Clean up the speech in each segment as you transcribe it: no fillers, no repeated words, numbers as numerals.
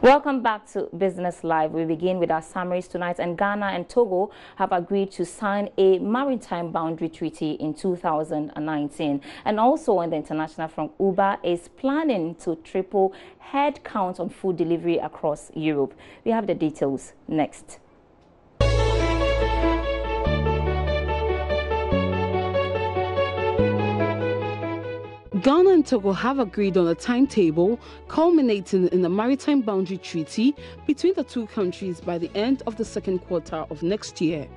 Welcome back to Business Live. We begin with our summaries tonight, and Ghana and Togo have agreed to sign a maritime boundary treaty in 2019. And also on the international front, Uber is planning to triple head count on food delivery across Europe. We have the details next. Ghana and Togo have agreed on a timetable culminating in a maritime boundary treaty between the two countries by the end of the second quarter of next year.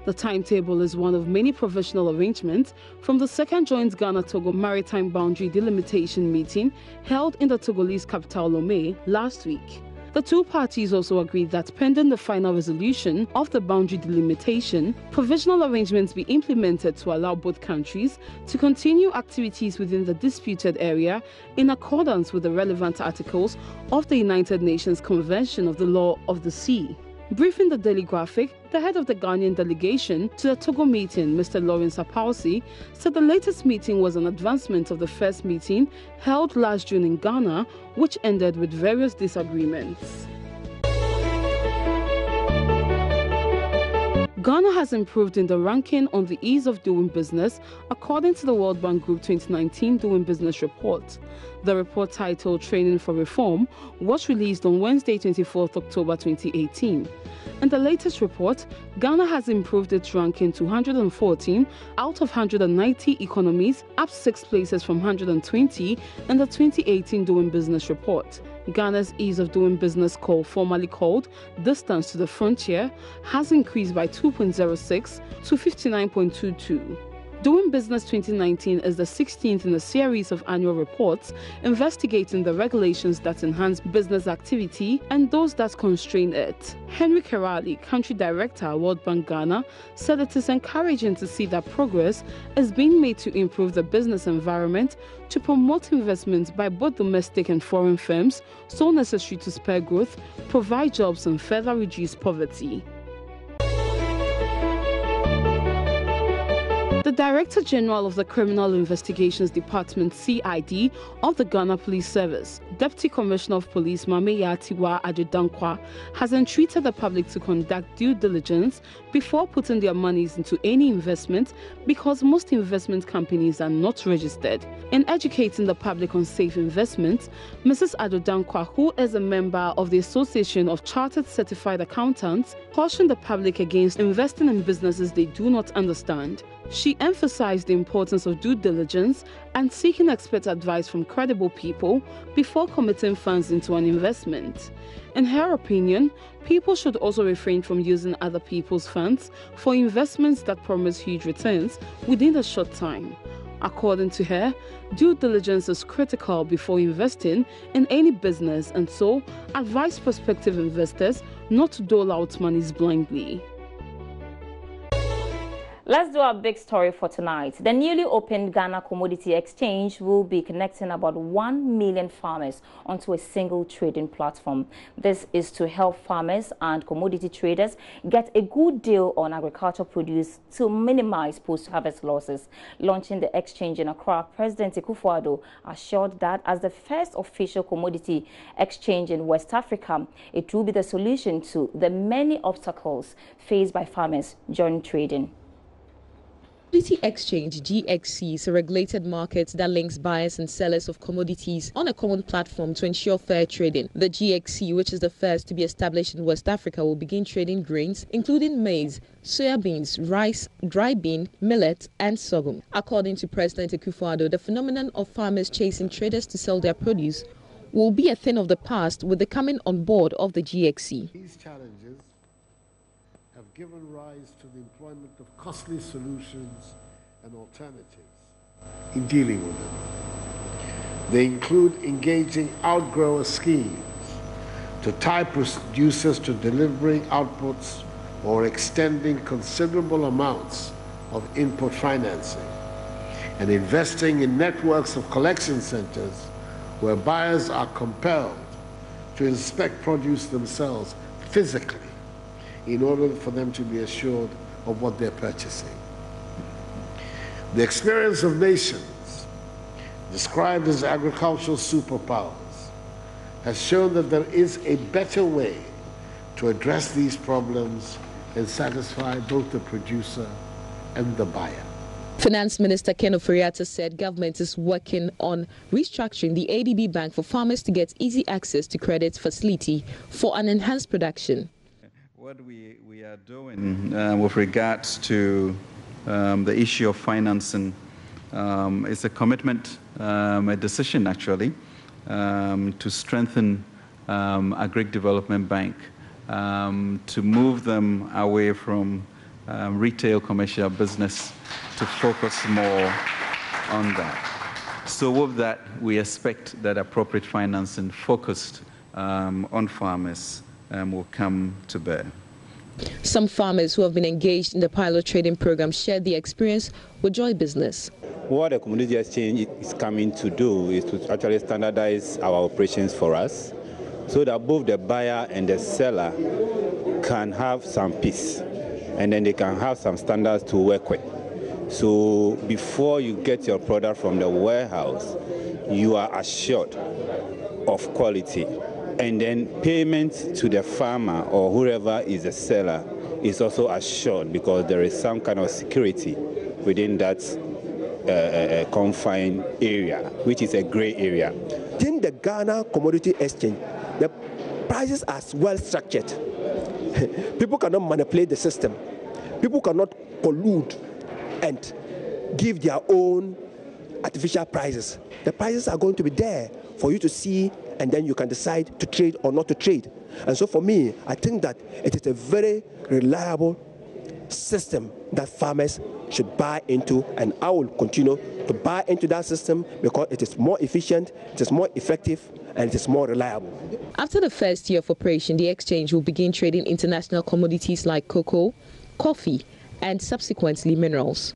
The timetable is one of many provisional arrangements from the second joint Ghana-Togo maritime boundary delimitation meeting held in the Togolese capital Lomé last week. The two parties also agreed that pending the final resolution of the boundary delimitation, provisional arrangements be implemented to allow both countries to continue activities within the disputed area in accordance with the relevant articles of the United Nations Convention of the Law of the Sea. Briefing the Daily Graphic, the head of the Ghanaian delegation to the Togo meeting, Mr. Lawrence Apausi, said the latest meeting was an advancement of the first meeting held last June in Ghana, which ended with various disagreements. Ghana has improved in the ranking on the ease of doing business according to the World Bank Group 2019 Doing Business Report. The report, titled Training for Reform, was released on Wednesday, 24th October 2018. In the latest report, Ghana has improved its ranking to 114 out of 190 economies, up 6 places from 120 in the 2018 Doing Business Report. Ghana's ease of doing business score, formerly called Distance to the Frontier, has increased by 2.06 to 59.22. Doing Business 2019 is the 16th in a series of annual reports investigating the regulations that enhance business activity and those that constrain it. Henry Kerali, Country Director, World Bank Ghana, said it is encouraging to see that progress is being made to improve the business environment to promote investment by both domestic and foreign firms, so necessary to spur growth, provide jobs and further reduce poverty. The Director General of the Criminal Investigations Department (CID) of the Ghana Police Service, Deputy Commissioner of Police Mameya Tiwa Adedankwa, has entreated the public to conduct due diligence before putting their monies into any investment because most investment companies are not registered. In educating the public on safe investments, Mrs. Adedankwa, who is a member of the Association of Chartered Certified Accountants, cautioned the public against investing in businesses they do not understand. She emphasized the importance of due diligence and seeking expert advice from credible people before committing funds into an investment. In her opinion, people should also refrain from using other people's funds for investments that promise huge returns within a short time. According to her, due diligence is critical before investing in any business, and so advise prospective investors not to dole out monies blindly. Let's do our big story for tonight. The newly opened Ghana Commodity Exchange will be connecting about 1 million farmers onto a single trading platform. This is to help farmers and commodity traders get a good deal on agricultural produce to minimize post-harvest losses. Launching the exchange in Accra, President Akufo-Addo assured that as the first official commodity exchange in West Africa, it will be the solution to the many obstacles faced by farmers during trading. Commodity Exchange (GXC) is a regulated market that links buyers and sellers of commodities on a common platform to ensure fair trading. The GXC, which is the first to be established in West Africa, will begin trading grains, including maize, soya beans, rice, dry bean, millet, and sorghum. According to President Akufo-Addo, the phenomenon of farmers chasing traders to sell their produce will be a thing of the past with the coming on board of the GXC. These challenges have given rise to the employment of costly solutions and alternatives in dealing with them. They include engaging outgrower schemes to tie producers to delivering outputs or extending considerable amounts of input financing, and investing in networks of collection centers where buyers are compelled to inspect produce themselves physically in order for them to be assured of what they're purchasing. The experience of nations, described as agricultural superpowers, has shown that there is a better way to address these problems and satisfy both the producer and the buyer. Finance Minister Ken Ofori-Atta said government is working on restructuring the ADB Bank for farmers to get easy access to credit facility for an enhanced production. What we are doing with regards to the issue of financing is a commitment, a decision actually, to strengthen Agric Development Bank, to move them away from retail commercial business to focus more on that. So with that, we expect that appropriate financing focused on farmers will come to bear. Some farmers who have been engaged in the pilot trading program shared the experience with Joy Business. What the commodity exchange is coming to do is to actually standardize our operations for us so that both the buyer and the seller can have some peace and then they can have some standards to work with. So before you get your product from the warehouse, you are assured of quality. And then payment to the farmer or whoever is the seller is also assured because there is some kind of security within that confined area, which is a gray area. In the Ghana Commodity Exchange, the prices are well structured. People cannot manipulate the system. People cannot collude and give their own artificial prices. The prices are going to be there for you to see, and then you can decide to trade or not to trade. And so for me, I think that it is a very reliable system that farmers should buy into, and I will continue to buy into that system because it is more efficient, it is more effective, and it is more reliable. After the first year of operation, the exchange will begin trading international commodities like cocoa, coffee, and subsequently minerals.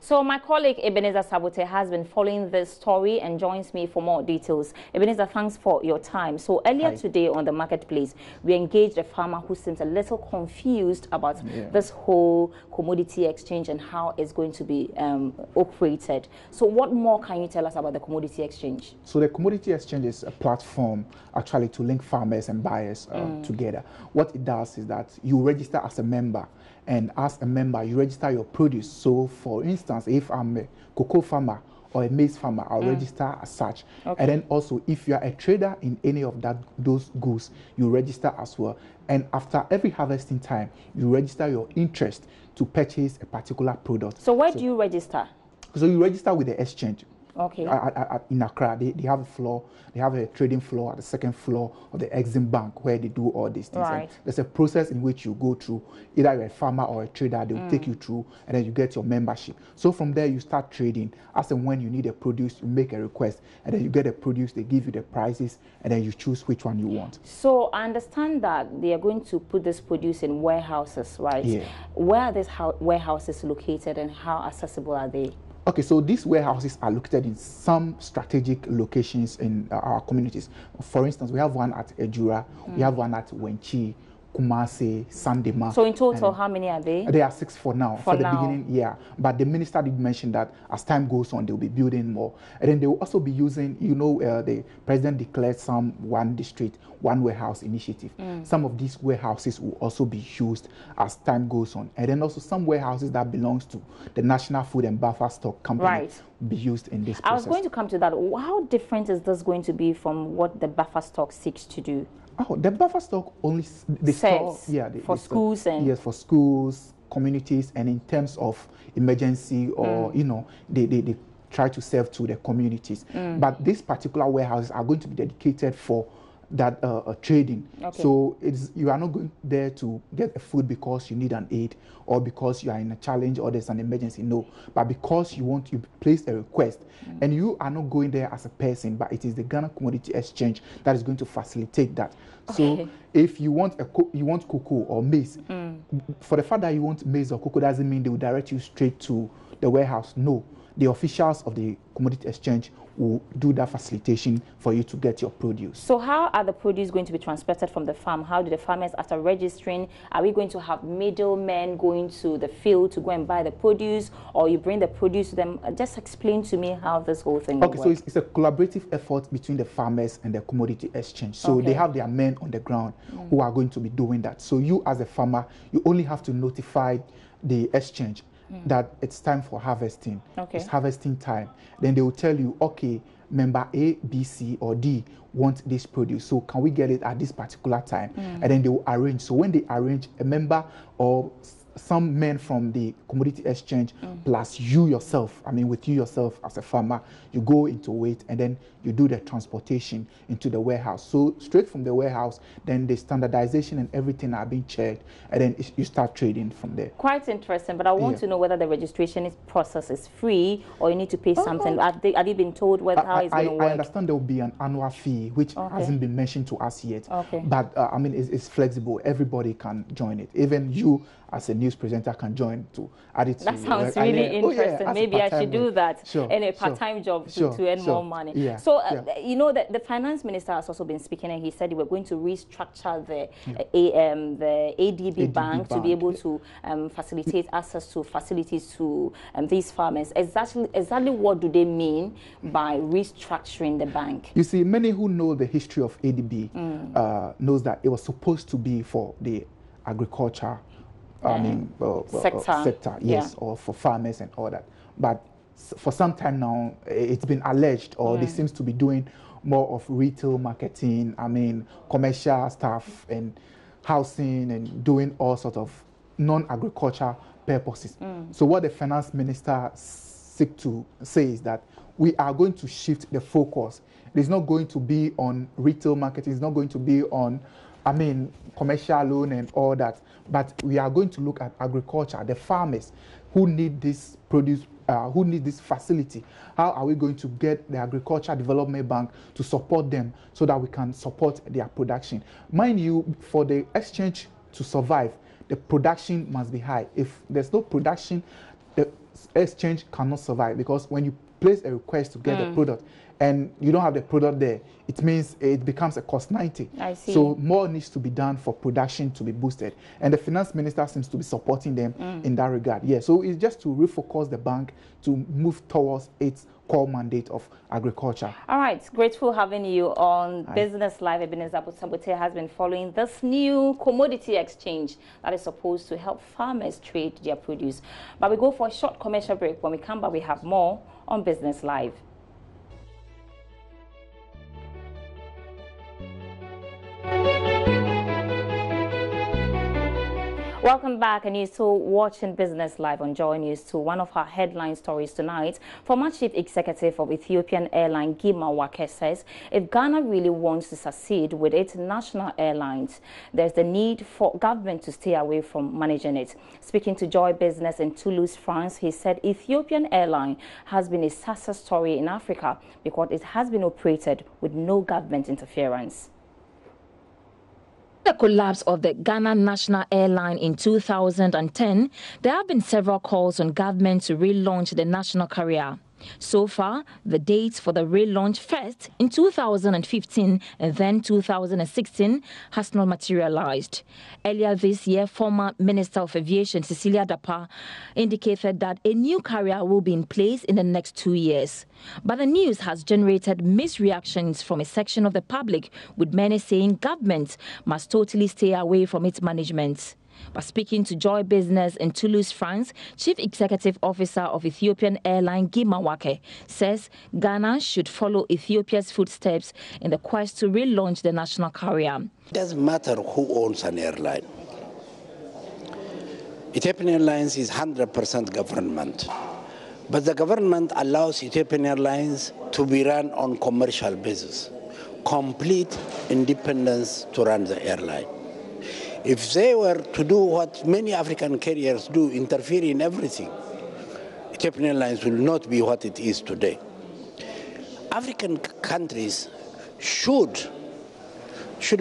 So my colleague Ebenezer Sabote has been following this story and joins me for more details. Ebenezer, thanks for your time. So earlier today on the marketplace, we engaged a farmer who seems a little confused about this whole commodity exchange and how it's going to be operated. So what more can you tell us about the commodity exchange? So the commodity exchange is a platform actually to link farmers and buyers together. What it does is that you register as a member, and as a member, you register your produce. So, for instance, if I'm a cocoa farmer or a maize farmer, I'll register as such. Okay. And then also, if you are a trader in any of those goods, you register as well. And after every harvesting time, you register your interest to purchase a particular product. So, where do you register? So, you register with the exchange. Okay. In Accra, they have a floor, they have a trading floor at the second floor of the Exim Bank where they do all these things. Right. There's a process in which you go through. Either you're a farmer or a trader, they will take you through, and then you get your membership. So from there, you start trading. As and when you need a produce, you make a request, and then you get a produce, they give you the prices, and then you choose which one you want. So I understand that they are going to put this produce in warehouses, right? Yeah. Where are these warehouses located and how accessible are they? Okay, so these warehouses are located in some strategic locations in our communities. For instance, we have one at Ejura, we have one at Wenchi, Kumasi, Sandema. So in total, how many are they? There are 6 for now. For the beginning, yeah. But the minister did mention that as time goes on, they'll be building more. And then they will also be using, you know, the president declared some one district, one warehouse initiative. Some of these warehouses will also be used as time goes on. And then also some warehouses that belongs to the National Food and Buffer Stock Company will be used in this process. I was going to come to that. How different is this going to be from what the buffer stock seeks to do? Oh, the buffer stock only for schools and yes, for schools, communities, and in terms of emergency or you know, they try to serve to the communities. But these particular warehouses are going to be dedicated for that trading. Okay. So you are not going there to get a food because you need an aid or because you are in a challenge or there's an emergency. No, but because you place a request, and you are not going there as a person, but it is the Ghana Commodity Exchange that is going to facilitate that. Okay. So if you want cocoa or maize, for the fact that you want maize or cocoa doesn't mean they will direct you straight to the warehouse. No. the officials of the commodity exchange will do that facilitation for you to get your produce. So how are the produce going to be transported from the farm? How do the farmers, after registering, are we going to have middlemen going to the field to go and buy the produce, or you bring the produce to them? Just explain to me how this whole thing works. Okay, so it's a collaborative effort between the farmers and the commodity exchange. So they have their men on the ground who are going to be doing that. So you as a farmer, you only have to notify the exchange that it's time for harvesting. It's harvesting time. Then they will tell you, okay, member A, B, C, or D want this produce. So can we get it at this particular time? And then they will arrange. So when they arrange, a member or some men from the commodity exchange plus you yourself, I mean with you yourself as a farmer, you go into it and then you do the transportation into the warehouse. So straight from the warehouse, then the standardization and everything are being checked, and then you start trading from there. Quite interesting, but I want to know whether the registration process is free or you need to pay something. Have you been told how it's going to work? I understand there will be an annual fee, which hasn't been mentioned to us yet. But I mean, it's flexible. Everybody can join it. Even you as a news presenter can join to add it. That sounds really interesting. Maybe I should do that in a part-time job to earn more money. So, you know, the finance minister has also been speaking, and he said they were going to restructure the ADB bank to be able to facilitate access to facilities to these farmers. Exactly what do they mean by restructuring the bank? You see, many who know the history of ADB knows that it was supposed to be for the agriculture sector, yes, or for farmers and all that. But for some time now, it's been alleged, or they seems to be doing more of retail marketing, I mean, commercial stuff and housing and doing all sorts of non-agriculture purposes. So what the finance minister seek to say is that we are going to shift the focus. It's not going to be on retail marketing, it's not going to be on, I mean, commercial loan and all that, but we are going to look at agriculture, the farmers who need this produce, who need this facility. How are we going to get the Agriculture Development Bank to support them so that we can support their production? Mind you, for the exchange to survive, the production must be high. If there's no production, the exchange cannot survive, because when you place a request to get the product and you don't have the product there, it means it becomes a cost 90. I see. So more needs to be done for production to be boosted. And the finance minister seems to be supporting them in that regard. Yeah, so it's just to refocus the bank to move towards its core mandate of agriculture. All right, grateful having you on Business Live. Vanessa Boakye has been following this new commodity exchange that is supposed to help farmers trade their produce. But we go for a short commercial break. When we come back, we have more on Business Live. Welcome back, and you're still watching Business Live on JoyNews. To one of our headline stories tonight, former chief executive of Ethiopian airline Vanessa says if Ghana really wants to succeed with its national airlines, there's the need for government to stay away from managing it. Speaking to Joy Business in Toulouse, France, he said Ethiopian airline has been a success story in Africa because it has been operated with no government interference. The collapse of the Ghana National Airline in 2010, there have been several calls on government to relaunch the national carrier. So far, the dates for the relaunch, first in 2015 and then 2016, has not materialized. Earlier this year, former Minister of Aviation Cecilia Dapa indicated that a new carrier will be in place in the next 2 years. But the news has generated mixed reactions from a section of the public, with many saying government must totally stay away from its management. But speaking to Joy Business in Toulouse, France, Chief Executive Officer of Ethiopian airline Vanessa says Ghana should follow Ethiopia's footsteps in the quest to relaunch the national carrier. It doesn't matter who owns an airline. Ethiopian Airlines is 100% government. But the government allows Ethiopian Airlines to be run on commercial basis, complete independence to run the airline. If they were to do what many African carriers do, interfere in everything, Ethiopian Airlines will not be what it is today. African countries should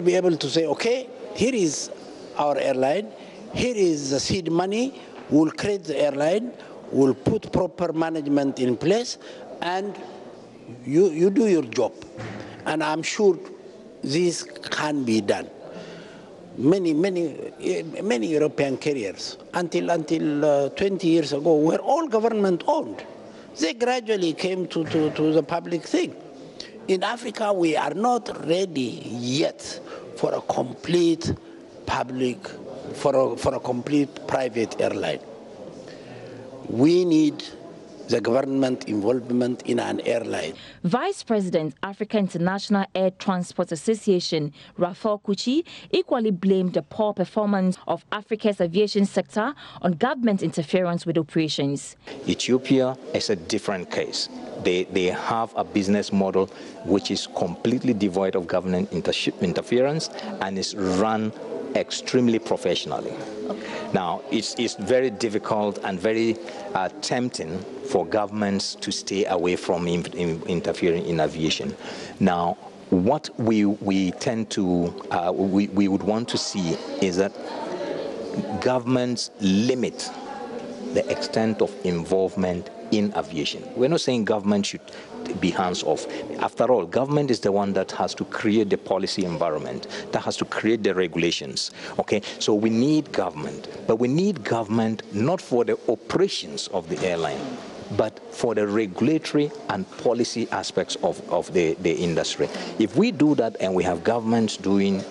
be able to say, okay, here is our airline, here is the seed money, we'll create the airline, will put proper management in place, and you do your job. And I'm sure this can be done. Many European carriers, until 20 years ago, were all government-owned. They gradually came to the public thing. In Africa, we are not ready yet for a complete public, for a complete private airline. We need the government involvement in an airline. Vice President, Africa International Air Transport Association, Raphael Kuchi, equally blamed the poor performance of Africa's aviation sector on government interference with operations. Ethiopia is a different case. They have a business model which is completely devoid of government interference and is run extremely professionally. Now, it's very difficult and very tempting for governments to stay away from interfering in aviation. Now, what we tend to, we would want to see is that governments limit the extent of involvement in aviation. We're not saying government should be hands-off. After all, government is the one that has to create the policy environment, that has to create the regulations. Okay, so we need government, but we need government not for the operations of the airline, but for the regulatory and policy aspects of the industry. If we do that and we have governments doing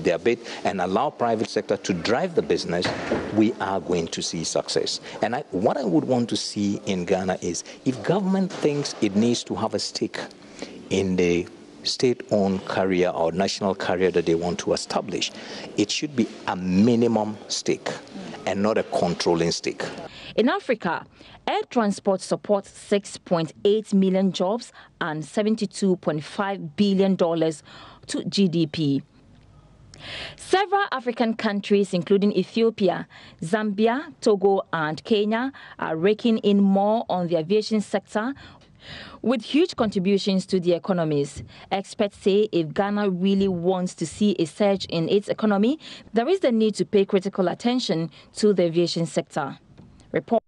their bit and allow private sector to drive the business, we are going to see success. And what I would want to see in Ghana is if government thinks it needs to have a stake in the state-owned carrier or national carrier that they want to establish, it should be a minimum stake and not a controlling stake. In Africa, air transport supports 6.8 million jobs and $72.5 billion to GDP. Several African countries, including Ethiopia, Zambia, Togo, and Kenya, are raking in more on the aviation sector, with huge contributions to the economies. Experts say if Ghana really wants to see a surge in its economy, there is the need to pay critical attention to the aviation sector. Report.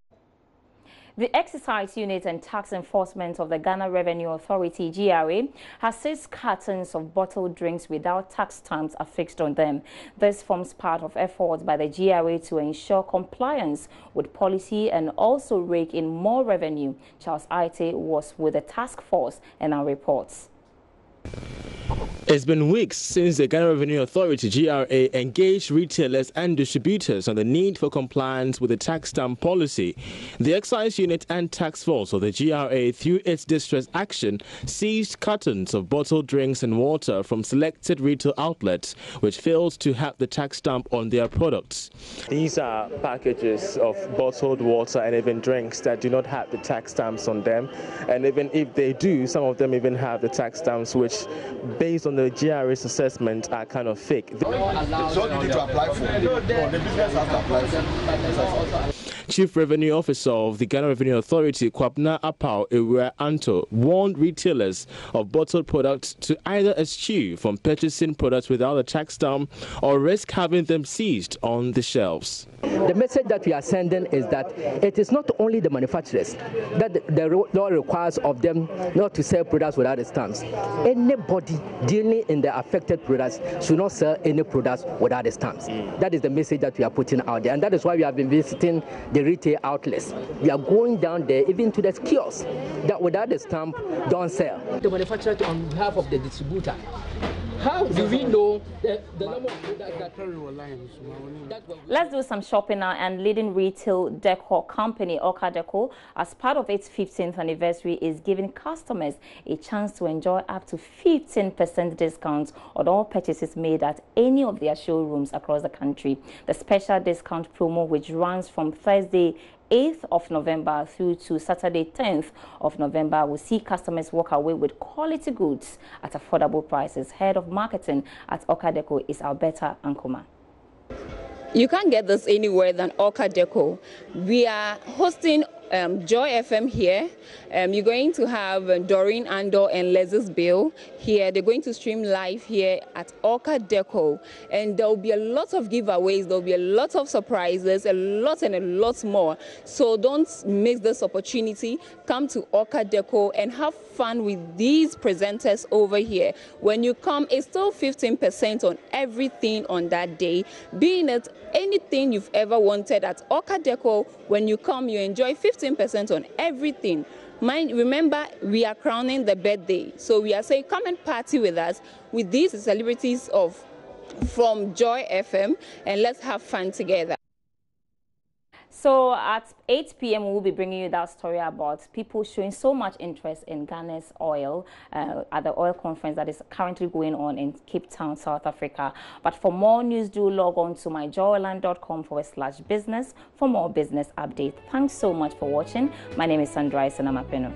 The Excise Unit and Tax Enforcement of the Ghana Revenue Authority, GRA, has seized cartons of bottled drinks without tax stamps affixed on them. This forms part of efforts by the GRA to ensure compliance with policy and also rake in more revenue. Charles Aite was with the task force and our reports. It's been weeks since the Ghana Revenue Authority, GRA, engaged retailers and distributors on the need for compliance with the tax stamp policy. The Excise Unit and Tax Force of the GRA, through its distress action, seized cartons of bottled drinks and water from selected retail outlets which failed to have the tax stamp on their products. These are packages of bottled water and even drinks that do not have the tax stamps on them. And even if they do, some of them even have the tax stamps which, based on the GRA's assessment, are kind of fake. So you need to apply for. No, the business has to apply for. Chief Revenue Officer of the Ghana Revenue Authority, Kwabna Apau Ewura Anto, warned retailers of bottled products to either eschew from purchasing products without a tax stamp or risk having them seized on the shelves. The message that we are sending is that it is not only the manufacturers that the law requires of them not to sell products without the stamps. Anybody dealing in the affected products should not sell any products without the stamps. That is the message that we are putting out there, and that is why we have been visiting the retail outlets. We are going down there, even to the kiosks, that without the stamp, don't sell. The manufacturer on behalf of the distributor. How do we know the number of products that... Let's do some shopping now. And leading retail decor company Oka Deco, as part of its 15th anniversary, is giving customers a chance to enjoy up to 15% discounts on all purchases made at any of their showrooms across the country. The special discount promo, which runs from Thursday 8th of November through to Saturday 10th of November, will see customers walk away with quality goods at affordable prices. Head of marketing at Oka Deco is Alberta Ankoma. You can't get this anywhere than Oka Deco. We are hosting Joy FM here. You're going to have Doreen Andor and Les's Bill here. They're going to stream live here at Orca Deco. And there will be a lot of giveaways. There will be a lot of surprises, a lot and a lot more. So don't miss this opportunity. Come to Orca Deco and have fun with these presenters over here. When you come, it's still 15% on everything on that day. Being it anything you've ever wanted at Orca Deco, when you come, you enjoy 15% on everything. Remember, we are crowning the birthday. So we are saying, come and party with us, with these celebrities from Joy FM, and let's have fun together. So at 8 p.m. we'll be bringing you that story about people showing so much interest in Ghana's oil at the oil conference that is currently going on in Cape Town, South Africa. But for more news, do log on to myjoyland.com/business for more business updates. Thanks so much for watching. My name is Sandra Isenamapeno.